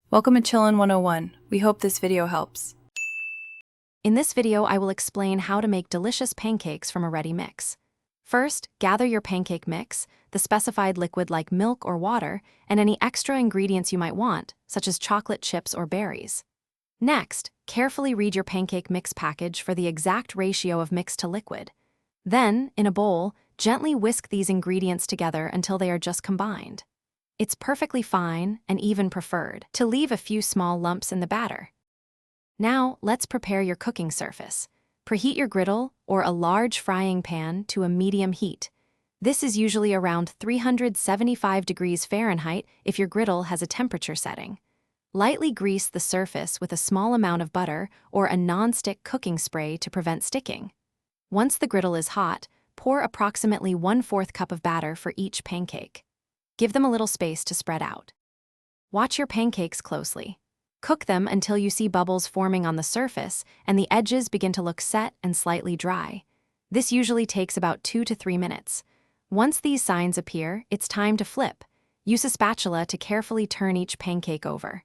Welcome to Chillin' 101. We hope this video helps. In this video, I will explain how to make delicious pancakes from a ready mix. First, gather your pancake mix, the specified liquid like milk or water, and any extra ingredients you might want, such as chocolate chips or berries. Next, carefully read your pancake mix package for the exact ratio of mix to liquid. Then, in a bowl, gently whisk these ingredients together until they are just combined. It's perfectly fine, and even preferred, to leave a few small lumps in the batter. Now, let's prepare your cooking surface. Preheat your griddle or a large frying pan to a medium heat. This is usually around 375 degrees Fahrenheit if your griddle has a temperature setting. Lightly grease the surface with a small amount of butter or a non-stick cooking spray to prevent sticking. Once the griddle is hot, pour approximately 1/4 cup of batter for each pancake. Give them a little space to spread out. Watch your pancakes closely. Cook them until you see bubbles forming on the surface and the edges begin to look set and slightly dry. This usually takes about 2 to 3 minutes. Once these signs appear, it's time to flip. Use a spatula to carefully turn each pancake over.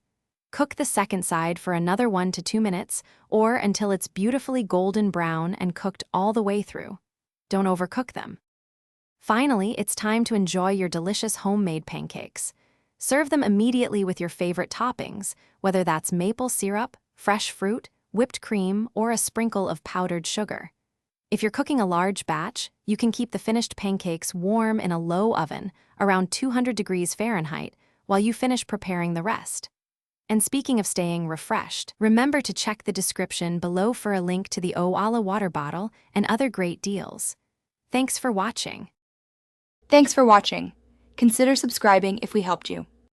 Cook the second side for another 1 to 2 minutes or until it's beautifully golden brown and cooked all the way through. Don't overcook them. Finally, it's time to enjoy your delicious homemade pancakes. Serve them immediately with your favorite toppings, whether that's maple syrup, fresh fruit, whipped cream, or a sprinkle of powdered sugar. If you're cooking a large batch, you can keep the finished pancakes warm in a low oven, around 200 degrees Fahrenheit, while you finish preparing the rest. And speaking of staying refreshed, remember to check the description below for a link to the Oala water bottle and other great deals. Thanks for watching. Thanks for watching. Consider subscribing if we helped you.